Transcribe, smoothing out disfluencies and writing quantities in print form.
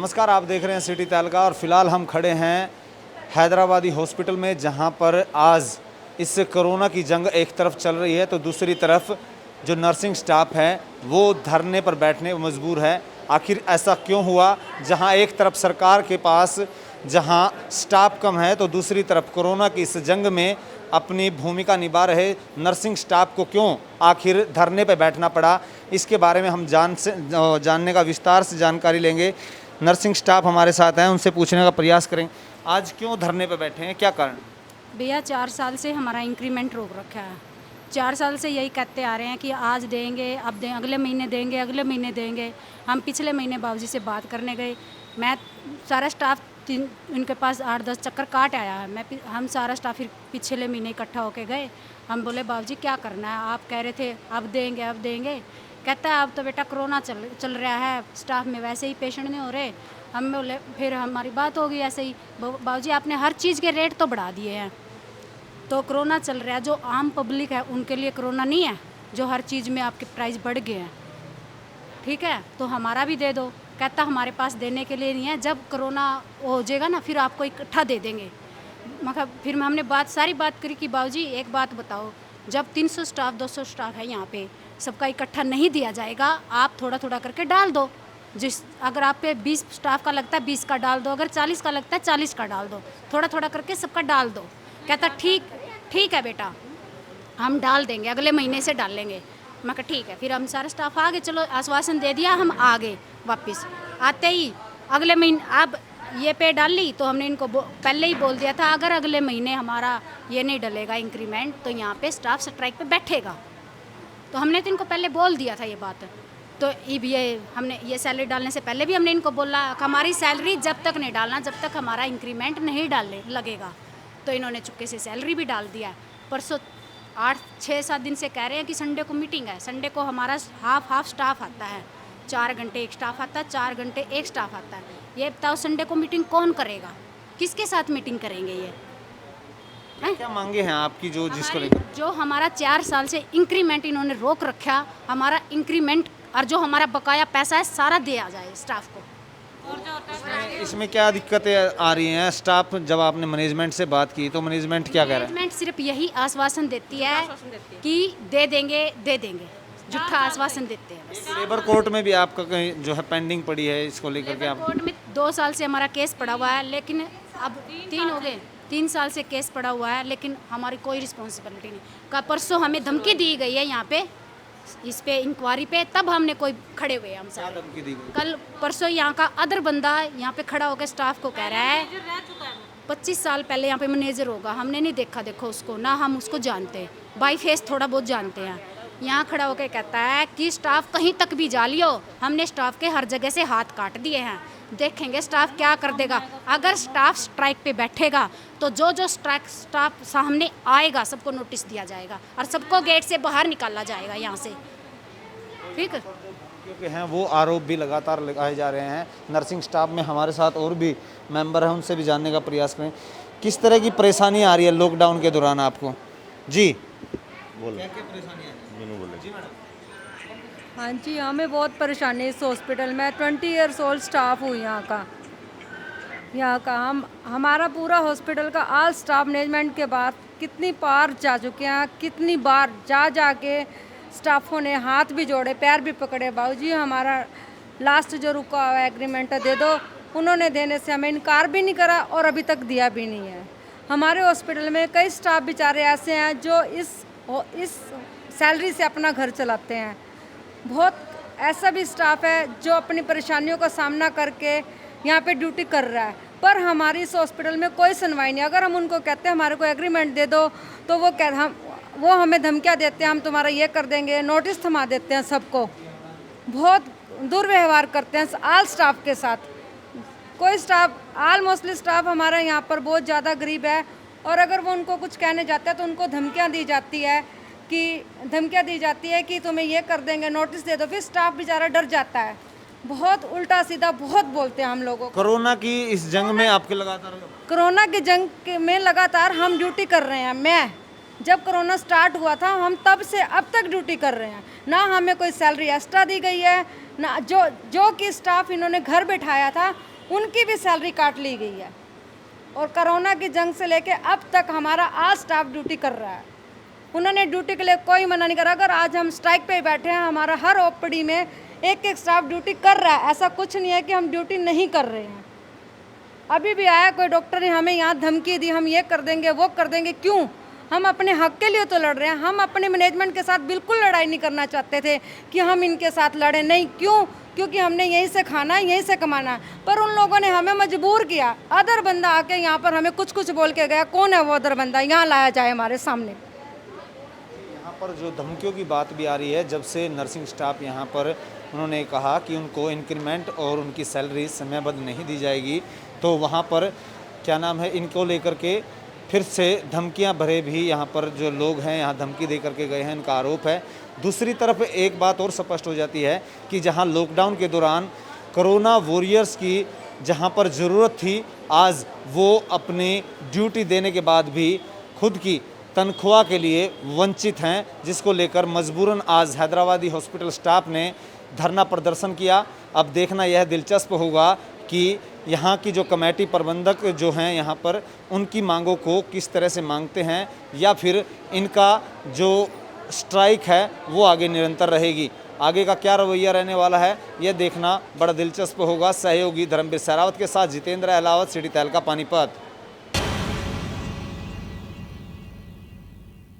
नमस्कार, आप देख रहे हैं सिटी तहलका और फिलहाल हम खड़े हैं हैदराबादी हॉस्पिटल में, जहां पर आज इस कोरोना की जंग एक तरफ चल रही है तो दूसरी तरफ जो नर्सिंग स्टाफ है वो धरने पर बैठने मजबूर है। आखिर ऐसा क्यों हुआ, जहां एक तरफ सरकार के पास जहां स्टाफ कम है तो दूसरी तरफ कोरोना की इस जंग में अपनी भूमिका निभा रहे नर्सिंग स्टाफ को क्यों आखिर धरने पर बैठना पड़ा, इसके बारे में हम जानने का विस्तार से जानकारी लेंगे। नर्सिंग स्टाफ हमारे साथ हैं, उनसे पूछने का प्रयास करें आज क्यों धरने पर बैठे हैं, क्या कारण? भैया 4 साल से हमारा इंक्रीमेंट रोक रखा है। 4 साल से यही कहते आ रहे हैं कि आज देंगे, अब दें, अगले महीने देंगे, अगले महीने देंगे। हम पिछले महीने बाबूजी से बात करने गए, मैं सारा स्टाफ उनके पास 8-10 चक्कर काट आया है। हम सारा स्टाफ फिर पिछले महीने इकट्ठा होके गए। हम बोले बाबूजी क्या करना है, आप कह रहे थे अब देंगे अब देंगे। कहता है अब तो बेटा कोरोना चल रहा है, स्टाफ में वैसे ही पेशेंट नहीं हो रहे। हम बोले, फिर हमारी बात होगी ऐसे ही, बाबूजी आपने हर चीज़ के रेट तो बढ़ा दिए हैं, तो कोरोना चल रहा है, जो आम पब्लिक है उनके लिए कोरोना नहीं है, जो हर चीज़ में आपके प्राइस बढ़ गए हैं, ठीक है, तो हमारा भी दे दो। कहता हमारे पास देने के लिए नहीं है, जब कोरोना हो जाएगा ना फिर आपको इकट्ठा दे देंगे। मतलब फिर हमने सारी बात करी कि बाबूजी एक बात बताओ, जब 300 स्टाफ 200 स्टाफ है यहाँ पे, सबका इकट्ठा नहीं दिया जाएगा, आप थोड़ा थोड़ा करके डाल दो। अगर आप पे 20 स्टाफ का लगता है 20 का डाल दो, अगर 40 का लगता है 40 का डाल दो, थोड़ा थोड़ा करके सबका डाल दो। कहता ठीक है बेटा, हम डाल देंगे, अगले महीने से डाल लेंगे। मैं कहा ठीक है। फिर हम सारा स्टाफ आ गए, चलो आश्वासन दे दिया, हम आ गए वापस। आते ही अगले महीने अब ये पे डाल ली, तो हमने इनको पहले ही बोल दिया था अगर अगले महीने हमारा ये नहीं डलेगा इंक्रीमेंट तो यहाँ पे स्टाफ स्ट्राइक पे बैठेगा। तो हमने तो इनको पहले बोल दिया था ये बात। तो हमने ये सैलरी डालने से पहले भी हमने इनको बोला कि हमारी सैलरी जब तक नहीं डालना, जब तक हमारा इंक्रीमेंट नहीं डालने लगेगा। तो इन्होंने चुपके से सैलरी भी डाल दिया। परसों 8-6-7 दिन से कह रहे हैं कि संडे को मीटिंग है। संडे को हमारा हाफ स्टाफ आता है, 4 घंटे एक स्टाफ आता है, 4 घंटे एक स्टाफ आता है। ये बताओ संडे को मीटिंग कौन करेगा, किसके साथ मीटिंग करेंगे ये? क्या मांगे हैं आपकी जिसको लेकर? जो हमारा 4 साल से इंक्रीमेंट इन्होंने रोक रखा, हमारा इंक्रीमेंट और जो हमारा बकाया पैसा है सारा दिया जाए स्टाफ को। इसमें क्या दिक्कतें आ रही हैं? स्टाफ जब आपने मैनेजमेंट से बात की तो मैनेजमेंट क्या कह रहा है? मैनेजमेंट सिर्फ यही आश्वासन देती है कि दे देंगे, झूठा आश्वासन देते हैं बस। लेबर कोर्ट में भी आपका कहीं जो है पेंडिंग पड़ी है, इसको लेकर के आप? कोर्ट में 2 साल से हमारा केस पड़ा हुआ है, लेकिन अब 3 हो गए, 3 साल से केस पड़ा हुआ है, लेकिन हमारी कोई रिस्पॉन्सिबिलिटी नहीं। का परसों हमें धमकी दी गई है यहाँ पे, इस पे इंक्वायरी पे, तब हमने कोई खड़े हुए हम सारे। धमकी दी गई? कल परसों यहाँ का अदर बंदा यहाँ पे खड़ा होकर स्टाफ को कह रहा है 25 साल पहले यहाँ पे मैनेजर होगा, हमने नहीं देखा, देखो उसको ना, हम उसको जानते, बाई फेस थोड़ा बहुत जानते हैं। यहाँ खड़ा होकर कहता है कि स्टाफ कहीं तक भी जा लियो, हमने स्टाफ के हर जगह से हाथ काट दिए हैं, देखेंगे स्टाफ क्या कर देगा। अगर स्टाफ स्ट्राइक पे बैठेगा तो जो स्टाफ सामने आएगा सबको नोटिस दिया जाएगा और सबको गेट से बाहर निकाला जाएगा यहाँ से, ठीक है? क्योंकि हैं वो आरोप भी लगातार लगाए जा रहे हैं। नर्सिंग स्टाफ में हमारे साथ और भी मेंबर हैं, उनसे भी जानने का प्रयास करें किस तरह की परेशानी आ रही है लॉकडाउन के दौरान आपको। जी बोलो, क्या क्या परेशानी है? जी मैडम। हाँ जी, हमें बहुत परेशानी है इस हॉस्पिटल में। 20 ईयर्स ओल्ड स्टाफ हूँ यहाँ का हमारा पूरा हॉस्पिटल का ऑल स्टाफ मैनेजमेंट के बाद कितनी बार जा चुके हैं, कितनी बार जा के स्टाफों ने हाथ भी जोड़े, पैर भी पकड़े, बाबूजी हमारा लास्ट जो रुका हुआ एग्रीमेंट दे दो। उन्होंने देने से हमें इनकार भी नहीं करा और अभी तक दिया भी नहीं है। हमारे हॉस्पिटल में कई स्टाफ बेचारे ऐसे हैं जो इस सैलरी से अपना घर चलाते हैं। बहुत ऐसा भी स्टाफ है जो अपनी परेशानियों का सामना करके यहाँ पे ड्यूटी कर रहा है, पर हमारी इस हॉस्पिटल में कोई सुनवाई नहीं। अगर हम उनको कहते हैं हमारे को एग्रीमेंट दे दो तो वो हमें धमकियाँ देते हैं, हम तुम्हारा ये कर देंगे, नोटिस थमा देते हैं सबको। बहुत दुर्व्यवहार करते हैं ऑल स्टाफ के साथ। कोई स्टाफ मोस्टली स्टाफ हमारा यहाँ पर बहुत ज़्यादा गरीब है, और अगर वो उनको कुछ कहने जाते हैं तो उनको धमकियाँ दी जाती है कि तुम्हें ये कर देंगे, नोटिस दे दो। फिर स्टाफ बेचारा डर जाता है, बहुत उल्टा सीधा बहुत बोलते हैं हम लोगों को। कोरोना की इस जंग में आपके कोरोना की जंग में लगातार हम ड्यूटी कर रहे हैं। मैं जब कोरोना स्टार्ट हुआ था हम तब से अब तक ड्यूटी कर रहे हैं, ना हमें कोई सैलरी एक्स्ट्रा दी गई है, ना जो कि स्टाफ इन्होंने घर बैठाया था उनकी भी सैलरी काट ली गई है। और कोरोना की जंग से लेके अब तक हमारा आज स्टाफ ड्यूटी कर रहा है, उन्होंने ड्यूटी के लिए कोई मना नहीं करा। अगर आज हम स्ट्राइक पे बैठे हैं, हमारा हर ओपीडी में एक एक स्टाफ ड्यूटी कर रहा है, ऐसा कुछ नहीं है कि हम ड्यूटी नहीं कर रहे हैं। अभी भी आया कोई डॉक्टर ने हमें यहाँ धमकी दी, हम ये कर देंगे वो कर देंगे। क्यों? हम अपने हक के लिए तो लड़ रहे हैं। हम अपने मैनेजमेंट के साथ बिल्कुल लड़ाई नहीं करना चाहते थे कि हम इनके साथ लड़ें, नहीं। क्यों? क्योंकि हमने यहीं से खाना है, यहीं से कमाना है। पर उन लोगों ने हमें मजबूर किया। अदर बंदा आके यहाँ पर हमें कुछ कुछ बोल के गया। कौन है वो अदर बंदा? यहाँ लाया जाए हमारे सामने। यहाँ पर जो धमकियों की बात भी आ रही है, जब से नर्सिंग स्टाफ यहाँ पर उन्होंने कहा कि उनको इंक्रीमेंट और उनकी सैलरी समयबद्ध नहीं दी जाएगी, तो वहाँ पर क्या नाम है, इनको लेकर के फिर से धमकियां भरे भी यहाँ पर जो लोग हैं यहाँ धमकी दे करके गए हैं, इनका आरोप है। दूसरी तरफ एक बात और स्पष्ट हो जाती है कि जहाँ लॉकडाउन के दौरान कोरोना वॉरियर्स की जहाँ पर ज़रूरत थी, आज वो अपनी ड्यूटी देने के बाद भी खुद की तनख्वाह के लिए वंचित हैं, जिसको लेकर मजबूरन आज हैदराबादी हॉस्पिटल स्टाफ ने धरना प्रदर्शन किया। अब देखना यह दिलचस्प होगा कि यहाँ की जो कमेटी प्रबंधक जो हैं यहाँ पर, उनकी मांगों को किस तरह से मांगते हैं, या फिर इनका जो स्ट्राइक है वो आगे निरंतर रहेगी। आगे का क्या रवैया रहने वाला है यह देखना बड़ा दिलचस्प होगा। सहयोगी धर्मवीर सहरावत के साथ जितेंद्र अहलावत, सिटी तहलका, पानीपत।